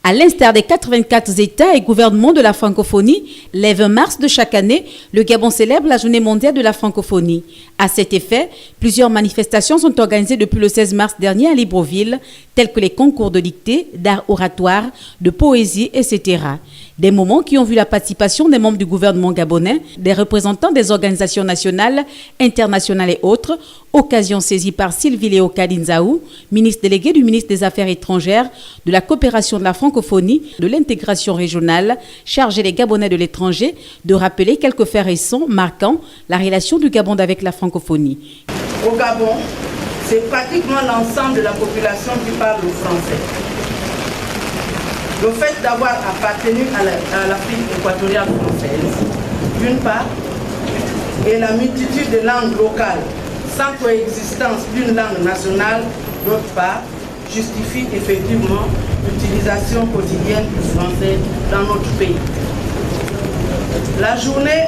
À l'instar des 84 États et gouvernements de la francophonie, le 20 mars de chaque année, le Gabon célèbre la Journée mondiale de la francophonie. À cet effet, plusieurs manifestations sont organisées depuis le 16 mars dernier à Libreville, telles que les concours de dictée, d'art oratoire, de poésie, etc. Des moments qui ont vu la participation des membres du gouvernement gabonais, des représentants des organisations nationales, internationales et autres, occasion saisie par Sylvie Léo Kadinzaou, ministre délégué du ministre des Affaires étrangères, de la coopération de la francophonie, de l'intégration régionale, chargé des Gabonais de l'étranger, de rappeler quelques faits récents marquant la relation du Gabon avec la francophonie. Au Gabon, c'est pratiquement l'ensemble de la population qui parle le français. Le fait d'avoir appartenu à l'Afrique équatoriale française, d'une part, et la multitude de langues locales sans coexistence d'une langue nationale, d'autre part, justifie effectivement l'utilisation quotidienne du français dans notre pays. La journée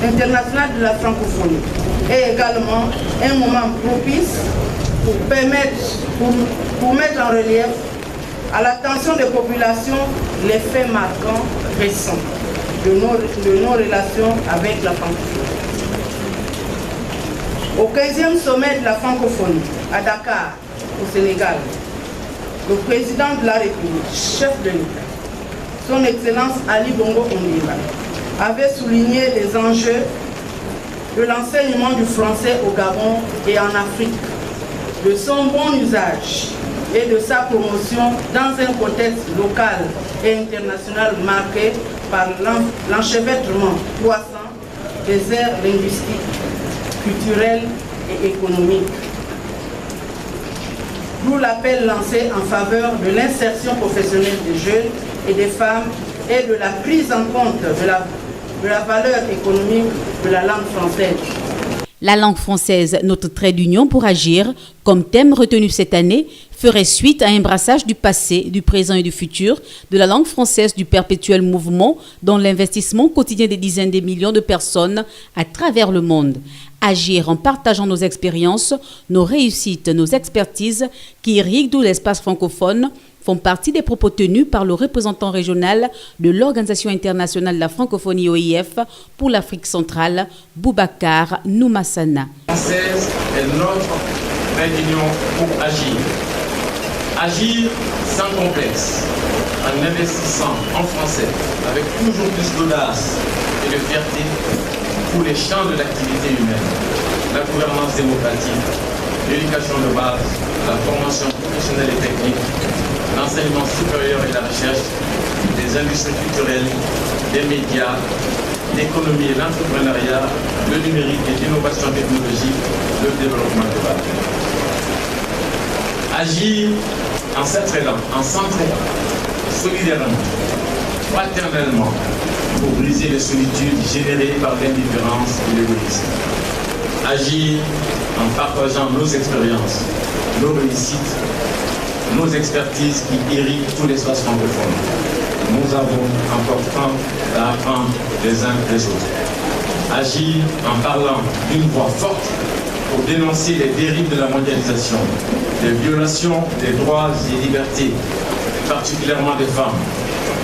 internationale de la francophonie est également un moment propice pour mettre en relief à l'attention des populations les faits marquants récents de nos relations avec la francophonie. Au 15e sommet de la francophonie à Dakar, au Sénégal, le président de la République, chef de l'État, son Excellence Ali Bongo Ondimba, avait souligné les enjeux de l'enseignement du français au Gabon et en Afrique, de son bon usage et de sa promotion dans un contexte local et international marqué par l'enchevêtrement croissant des aires linguistiques, culturelles et économiques. D'où l'appel lancé en faveur de l'insertion professionnelle des jeunes et des femmes et de la prise en compte de la valeur économique de la langue française. La langue française, notre trait d'union pour agir, comme thème retenu cette année, ferait suite à un brassage du passé, du présent et du futur de la langue française du perpétuel mouvement dans l'investissement quotidien des dizaines de millions de personnes à travers le monde. Agir en partageant nos expériences, nos réussites, nos expertises qui irriguent tout l'espace francophone font partie des propos tenus par le représentant régional de l'Organisation internationale de la francophonie OIF pour l'Afrique centrale, Boubacar Noumassana. La française est notre trait d'union pour agir. Agir sans complexe, en investissant en français avec toujours plus d'audace et de fierté pour les champs de l'activité humaine, la gouvernance démocratique, l'éducation de base, la formation professionnelle et technique, l'enseignement supérieur et la recherche, les industries culturelles, les médias, l'économie et l'entrepreneuriat, le numérique et l'innovation technologique, le développement durable. Agir en s'entraînant, en s'entraînant, solidairement, fraternellement, pour briser les solitudes générées par l'indifférence et l'égoïsme. Agir en partageant nos expériences, nos réussites, nos expertises qui irriguent tout l'espace francophone. Nous avons encore tant à apprendre les uns des autres. Agir en parlant d'une voix forte pour dénoncer les dérives de la mondialisation, les violations des droits et libertés, particulièrement des femmes,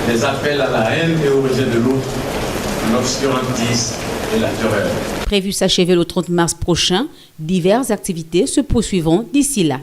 les appels à la haine et au rejet de l'autre, l'obscurantisme et la terreur. Prévu s'achever le 30 mars prochain, diverses activités se poursuivront d'ici là.